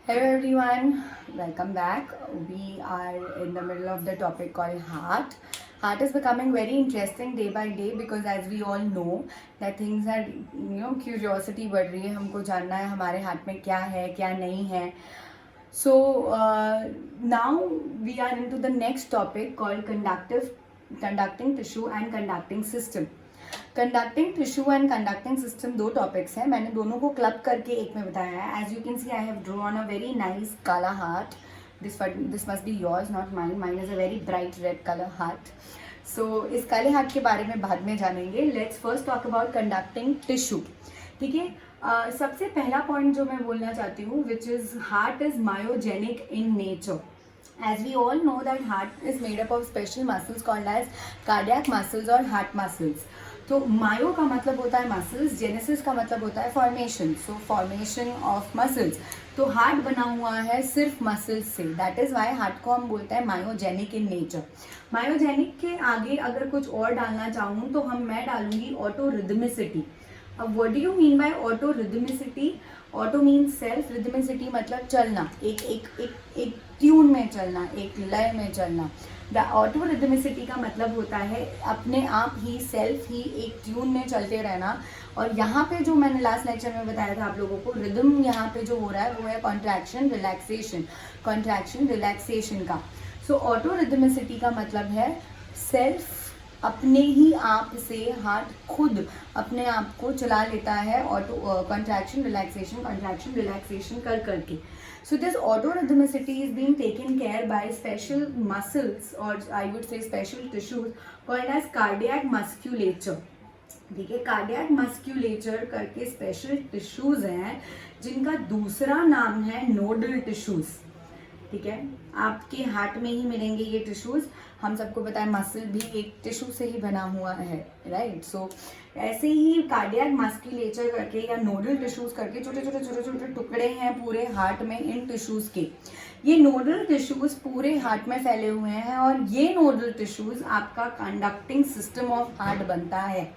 Hello everyone, welcome back. We are in the middle of the topic called heart. Heart is becoming very interesting day by day because as we all know that things are curiosity बढ़ रही है, हमको जानना है हमारे हाथ में क्या है क्या नहीं है. So now we are into the next topic called conducting tissue and conducting system. Conducting tissue and conducting system दो टॉपिक्स हैं. मैंने दोनों को क्लब करके एक में बताया है. As you can see I have drawn a very nice काला heart. This must be yours not mine. Mine is a very bright red colour heart. So इस काले हार्ट के बारे में बाद में जानेंगे. Let's first talk about conducting tissue. ठीक है. सबसे पहला पॉइंट जो मैं बोलना चाहती हूँ which is heart is myogenic in nature. As we all know that heart is made up of special muscles called as cardiac muscles और heart muscles. तो मायो का मतलब होता है मसल्स, जेनेसिस का मतलब होता है formation. So formation of muscles. तो हार्ट बना हुआ है सिर्फ मसल्स से. दैट इज वाई हार्ट को हम बोलते हैं मायोजेनिक इन नेचर. मायोजेनिक के आगे अगर कुछ और डालना चाहूँ तो मैं डालूंगी ऑटो रिदमिसिटी. अब what do you mean by auto rhythmicity? Auto mean self, rhythmicity मतलब चलना, एक एक एक एक ट्यून में चलना, एक लय में चलना. द ऑटो रिदमिसिटी का मतलब होता है अपने आप ही, सेल्फ ही एक ट्यून में चलते रहना. और यहाँ पे जो मैंने लास्ट लेक्चर में बताया था आप लोगों को, रिदम यहाँ पे जो हो रहा है वो है कॉन्ट्रैक्शन रिलैक्सेशन, कॉन्ट्रैक्शन रिलैक्सेशन का. सो ऑटो रिदमिसिटी का मतलब है सेल्फ अपने ही आप से हार्ट खुद अपने आप को चला लेता है. ऑटो कॉन्ट्रैक्शन रिलैक्सेशन कर करके. So this autorhythmicity is being taken care by special muscles or I would say special tissues called as cardiac musculature. ठीक है. कार्डियक मस्क्यूलेचर करके स्पेशल टिश्यूज हैं जिनका दूसरा नाम है नोडल टिश्यूज. ठीक है. आपके हार्ट में ही मिलेंगे ये टिश्यूज. हम सबको पता है मसल भी एक टिश्यू से ही बना हुआ है, राइट. सो ऐसे ही कार्डियक मस्क्यूलेचर करके या नोडल टिश्यूज करके छोटे छोटे छोटे छोटे टुकड़े हैं पूरे हार्ट में इन टिश्यूज के. ये नोडल टिश्यूज पूरे हार्ट में फैले हुए हैं और ये नोडल टिश्यूज आपका कंडक्टिंग सिस्टम ऑफ हार्ट बनता है.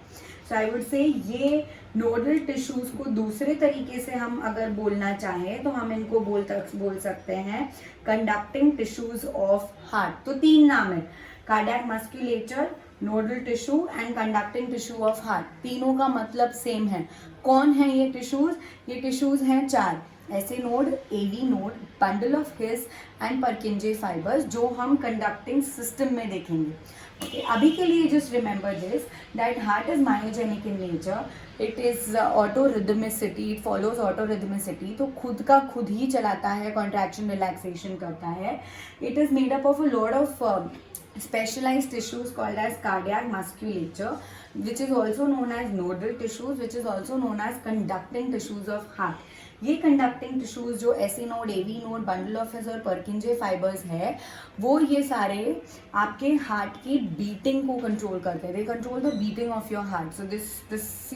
सो आई वुड से ये नोडल टिश्यूज को दूसरे तरीके से हम अगर बोलना चाहें तो हम इनको बोल सकते हैं कंडक्टिंग टिश्यूज ऑफ हार्ट. तो तीन नाम है, cardiac musculature, nodal tissue and conducting tissue of heart. तीनों का मतलब सेम है. कौन है ये टिश्यूज? ये टिश्यूज हैं चार. ऐसे node, AV node, bundle of his and Purkinje fibres, जो हम कंडक्टिंग सिस्टम में देखेंगे. Okay, अभी के लिए just remember this that heart is myogenic in nature. It is autorhythmicity. It follows autorhythmicity. तो खुद का खुद ही चलाता है, contraction relaxation करता है. It is made up of a lot of specialized tissues called as cardiac musculature, which is also known as nodal tissues, which is also known as conducting tissues of heart. ये conducting tissues जो AC node, AV node, bundle of His और Purkinje fibres है, वो ये सारे आपके heart की beating को कंट्रोल करते हैं. They control the beating of your heart. So this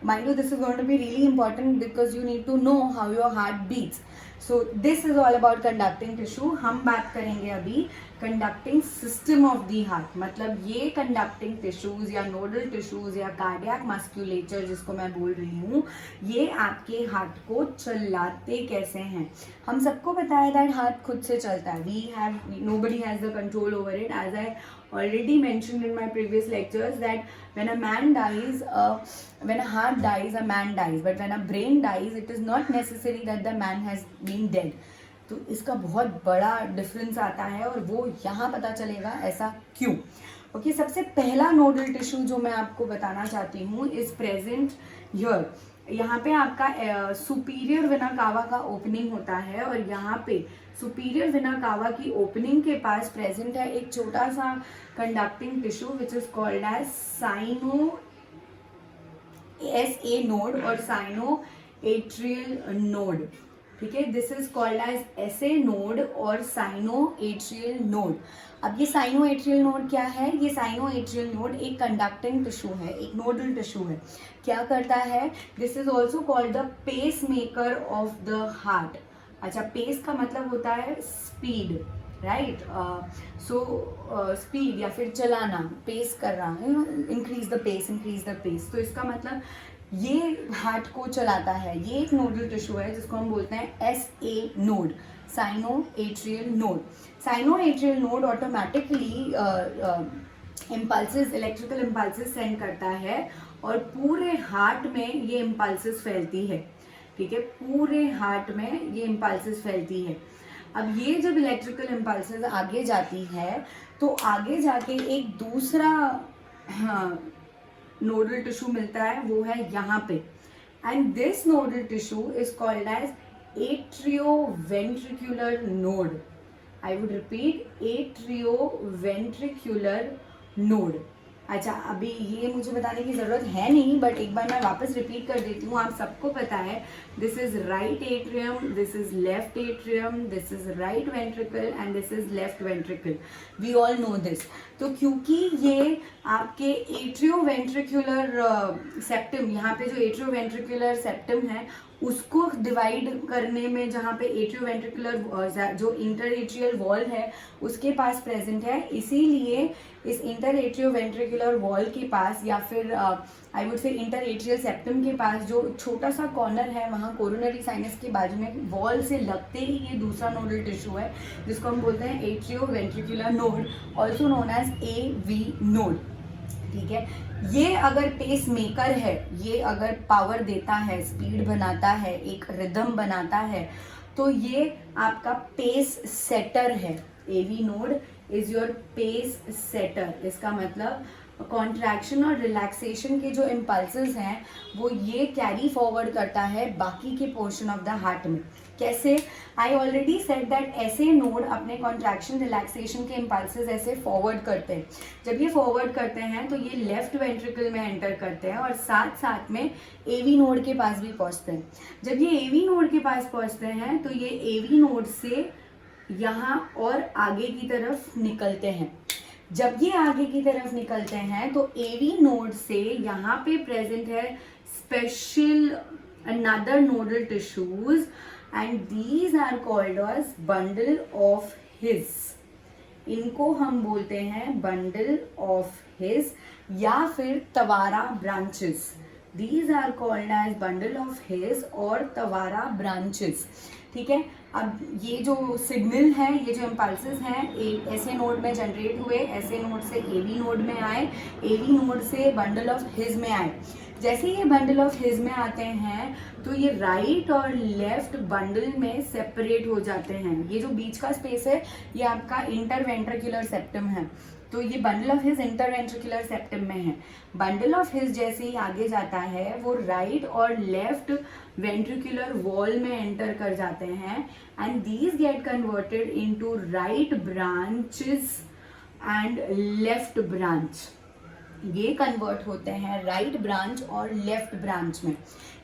mind you, this is going to be really important because you need to know how your heart beats. So this is all about conducting tissue. हम बात करेंगे अभी conducting system of the heart. मतलब ये conducting tissues या nodal tissues या cardiac musculature जिसको मैं बोल रही हूँ, ये आपके हार्ट को चलाते कैसे हैं. हम सबको पता है दैट हार्ट खुद से चलता है. Nobody has the control over it. As I already mentioned in my previous lectures that when a man dies, when a heart dies, a man dies, but when a brain dies, it is not necessary that the man has been dead. तो इसका बहुत बड़ा difference आता है और वो यहाँ पता चलेगा ऐसा क्यों. ओके, सबसे पहला नोडल टिश्यू जो मैं आपको बताना चाहती हूँ इज प्रेजेंट हियर. यहाँ पे आपका सुपीरियर वेना कावा का ओपनिंग होता है और यहाँ पे सुपीरियर वेना कावा की ओपनिंग के पास प्रेजेंट है एक छोटा सा conducting tissue which is called as sino SA node और साइनो एट्रियल नोड. ठीक है. This is called as SA node और साइनो एट्रियल नोड. अब ये साइनो एट्रियल नोड क्या है? ये साइनो एट्रियल नोड एक कंडक्टिंग टिश्यू है, एक नोडल टिश्यू है. क्या करता है? This is also called the pacemaker of the heart. अच्छा, पेस का मतलब होता है स्पीड, राइट. सो स्पीड या फिर चलाना, पेस कर रहा है, इंक्रीज द पेस. तो इसका मतलब ये हार्ट को चलाता है। ये एक नोडल टिश्यू है जिसको हम बोलते हैं SA node, cyano atrial node. Cyano atrial node automatically impulses, electrical impulses send करता है और पूरे हार्ट में ये इम्पल्सेस फैलती है। ठीक है, पूरे हार्ट में ये इम्पल्सेस फैलती है। अब ये जब इलेक्ट्रिकल इम्पल्सेस आगे जाती है तो आगे जाके एक दूसरा नोडल टिश्यू मिलता है, वो है यहाँ पे। And this nodal tissue is called as atrioventricular node. I would repeat, atrioventricular node. अच्छा, अभी ये मुझे बताने की ज़रूरत है नहीं, बट एक बार मैं वापस रिपीट कर देती हूँ। आप सबको पता है, this is right atrium, this is left atrium, this is right ventricle and this is left ventricle. We all know this. तो क्योंकि ये आपके एट्रियोवेंट्रिकुलर सेप्टम, यहाँ पे जो एट्रियोवेंट्रिकुलर सेप्टम है उसको डिवाइड करने में, जहाँ पे एट्रियोवेंट्रिकुलर जो इंटर एट्रियल वॉल है उसके पास प्रेजेंट है, इसीलिए इस इंटर एट्रियोवेंट्रिकुलर वॉल के पास या फिर आई वुड से इंटर एट्रियल सेप्टम के पास जो छोटा सा कॉर्नर है, वहाँ कोरोनरी साइनस के बाजू में वॉल से लगते ही ये दूसरा नोडल टिश्यू है जिसको हम बोलते हैं atrioventricular node, also known as AV node. ठीक है, ये अगर पेस मेकर है, ये अगर पावर देता है, स्पीड बनाता है, एक रिदम बनाता है, तो ये आपका पेस सेटर है। AV node is your pace setter. इसका मतलब कॉन्ट्रैक्शन और रिलैक्सेशन के जो इम्पल्सेस हैं वो ये कैरी फॉरवर्ड करता है बाकी के पोर्शन ऑफ द हार्ट में। कैसे? आई ऑलरेडी सेड दैट ऐसे नोड अपने कॉन्ट्रैक्शन रिलैक्सेशन के इम्पल्सेस ऐसे फॉरवर्ड करते हैं। जब ये फॉरवर्ड करते हैं तो ये लेफ्ट वेंट्रिकल में एंटर करते हैं और साथ साथ में AV नोड के पास भी पहुंचते हैं। जब ये AV नोड के पास पहुंचते हैं तो ये AV नोड से यहाँ और आगे की तरफ निकलते हैं। जब ये आगे की तरफ निकलते हैं तो AV नोड से यहाँ पे प्रेजेंट है special another nodal tissues and these are called as bundle of his. इनको हम बोलते हैं बंडल ऑफ हिज या फिर Tawara branches. These are called as bundle of his और तवारा ब्रांचेस। ठीक है, अब ये जो सिग्नल है, ये जो इम्पल्सेस हैं ऐसे नोड में जनरेट हुए, ऐसे नोड से AV नोड में आए, AV नोड से बंडल ऑफ हिज में आए। जैसे ये बंडल ऑफ हिज में आते हैं तो ये राइट और लेफ्ट बंडल में सेपरेट हो जाते हैं। ये जो बीच का स्पेस है ये आपका इंटरवेंट्रिकुलर सेप्टम है, तो ये bundle of his interventricular septum में है। बंडल ऑफ हिज जैसे ही आगे जाता है वो राइट और लेफ्ट वेंट्रिकुलर वॉल में एंटर कर जाते हैं and these get converted into right branches and left branch. ये कन्वर्ट होते हैं राइट ब्रांच और लेफ्ट ब्रांच में।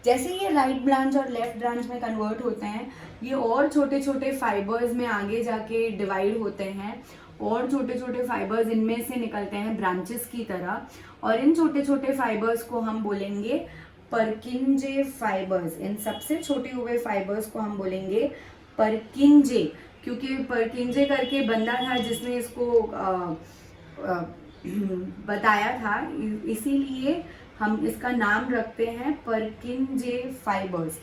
जैसे ये राइट ब्रांच और लेफ्ट ब्रांच में कन्वर्ट होते हैं ये और छोटे छोटे फाइबर्स में आगे जाके डिवाइड होते हैं और छोटे छोटे फाइबर्स इनमें से निकलते हैं ब्रांचेस की तरह, और इन छोटे छोटे फाइबर्स को हम बोलेंगे परकिंजे फाइबर्स। इन सबसे छोटे हुए फाइबर्स को हम बोलेंगे परकिंजे, क्योंकि परकिंजे करके बंदा था जिसने इसको बताया था, इसीलिए हम इसका नाम रखते हैं Purkinje fibres.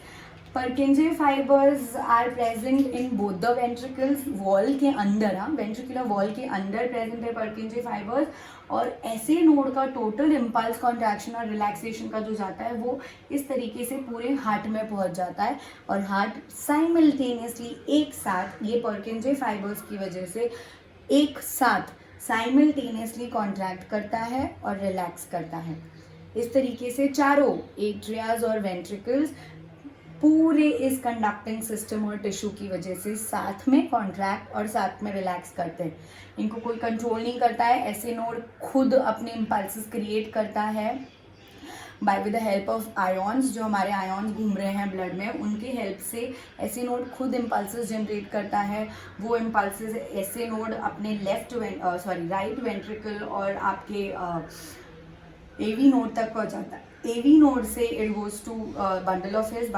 Purkinje fibres are present in both the ventricles, wall के अंदर, वेंट्रिकुलर वॉल के अंदर प्रेजेंट है परकिंजे फाइबर्स। और ऐसे नोड का टोटल इम्पल्स कॉन्ट्रैक्शन और रिलैक्सेशन का जो जाता है वो इस तरीके से पूरे हार्ट में पहुंच जाता है और हार्ट साइमल्टेनियसली एक साथ ये परकिंजे फाइबर्स की वजह से एक साथ साइमल्टेनियसली कॉन्ट्रैक्ट करता है और रिलैक्स करता है। इस तरीके से चारों एट्रियाज और वेंट्रिकल्स पूरे इस कंडक्टिंग सिस्टम और टिश्यू की वजह से साथ में कॉन्ट्रैक्ट और साथ में रिलैक्स करते हैं। इनको कोई कंट्रोल नहीं करता है, ऐसे नोड खुद अपने इम्पल्सेस क्रिएट करता है by with the help of ions. जो हमारे आयॉन्स घूम रहे हैं ब्लड में, उनके हेल्प से ऐसे नोड खुद इम्पल्सेस जनरेट करता है। वो इम्पल्सेस ऐसे नोड अपने राइट वेंट्रिकल और आपके AV नोड तक पहुंचाता है। AV नोड से it goes to bundle of his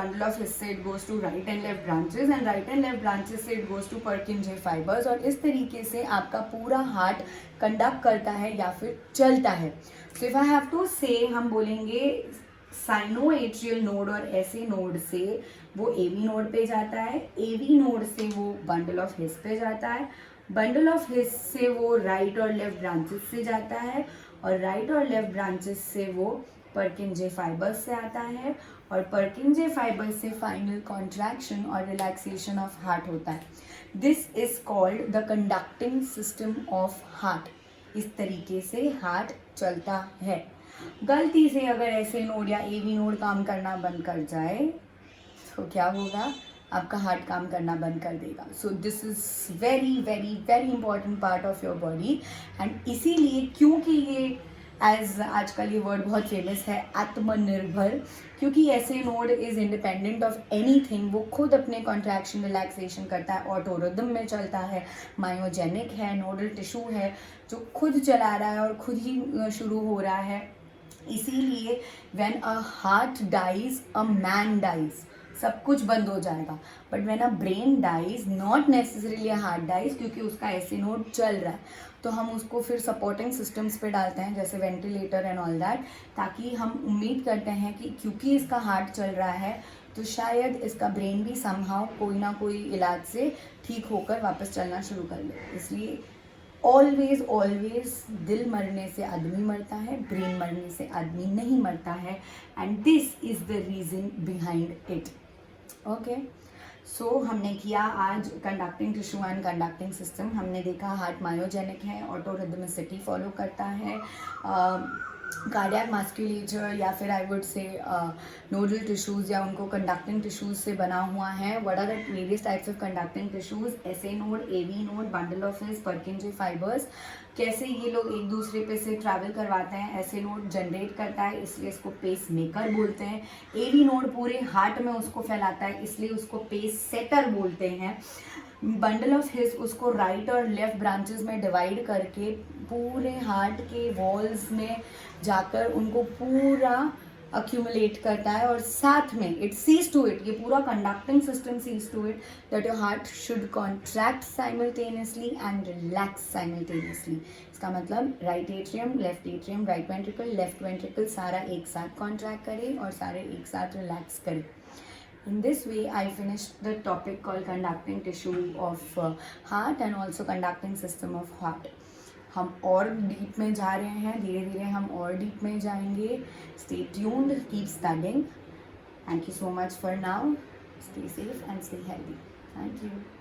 से it goes to right and left branches and right and left branches से it goes to Purkinje fibres. और इस तरीके से आपका पूरा हार्ट कंडक्ट करता है या फिर चलता है। So if I have to say, हम बोलेंगे साइनोएट्रियल नोड और एसए नोड से वो एवी नोड पे जाता है, एवी नोड से वो बंडल ऑफ हिस पे जाता है, बंडल ऑफ हिस से वो राइट और लेफ्ट ब्रांचेस से जाता है, और राइट और लेफ्ट ब्रांचेस से वो पर्किंजे फाइबर्स से आता है, और पर्किंजे फाइबर्स से फाइनल कॉन्ट्रैक्शन और रिलैक्सेशन ऑफ हार्ट होता है. This is called the conducting system of heart. इस तरीके से हार्ट चलता है. गलती से अगर ऐसे नोड या एवी नोड काम करना बंद कर जाए तो क्या होगा, आपका हार्ट काम करना बंद कर देगा. सो this is very very very important part of your body. And इसीलिए क्योंकि ये एज आजकल ये वर्ड बहुत फेमस है, आत्मनिर्भर, क्योंकि ऐसे node is independent of anything. वो खुद अपने कॉन्ट्रैक्शन रिलैक्सेशन करता है, ऑटो रिदम में चलता है, मायोजेनिक है, नोडल टिश्यू है जो खुद चला रहा है और खुद ही शुरू हो रहा है. इसीलिए when a heart dies a man dies, सब कुछ बंद हो जाएगा. But when a brain dies, not necessarily a heart dies, क्योंकि उसका ऐसे नोड चल रहा है, तो हम उसको फिर सपोर्टिंग सिस्टम्स पे डालते हैं जैसे वेंटिलेटर एंड ऑल दैट, ताकि हम उम्मीद करते हैं कि क्योंकि इसका हार्ट चल रहा है तो शायद इसका ब्रेन भी समहाउ कोई ना कोई इलाज से ठीक होकर वापस चलना शुरू कर ले. इसलिए ऑलवेज ऑलवेज दिल मरने से आदमी मरता है, ब्रेन मरने से आदमी नहीं मरता है. And this is the reason behind it. Okay, so हमने किया आज conducting tissue and conducting system. हमने देखा हार्ट मायोजेनिक है, ऑटो रिदमिसिटी फॉलो करता है, कार्डियक मास्कुलेचर या फिर I would say nodal tissues या उनको कंडक्टिंग टिश्यूज़ से बना हुआ है. What are the various types of conducting tissues, SA node, AV node, bundle of his, Purkinje fibres. कैसे ये लोग एक दूसरे पे से ट्रैवल करवाते हैं. एसए नोड जनरेट करता है इसलिए इसको पेस मेकर बोलते हैं. एवी नोड पूरे हार्ट में उसको फैलाता है इसलिए उसको पेस सेटर बोलते हैं. बंडल ऑफ हिस उसको राइट और लेफ्ट ब्रांचेस में डिवाइड करके पूरे हार्ट के वॉल्स में जाकर उनको पूरा अक्यूमुलेट करता है, और साथ में इट सीज टू इट, ये पूरा conducting system sees to it that your heart should contract simultaneously and relax simultaneously. इसका मतलब right atrium, left atrium, right ventricle, left ventricle सारा एक साथ कॉन्ट्रैक्ट करे और सारे एक साथ रिलैक्स करे. In this way, I finished the topic called conducting tissue of heart and also conducting system of heart. हम और डीप में जा रहे हैं, धीरे धीरे हम और डीप में जाएंगे. Stay tuned, keep studying. Thank you so much for now. Stay safe and stay healthy. Thank you.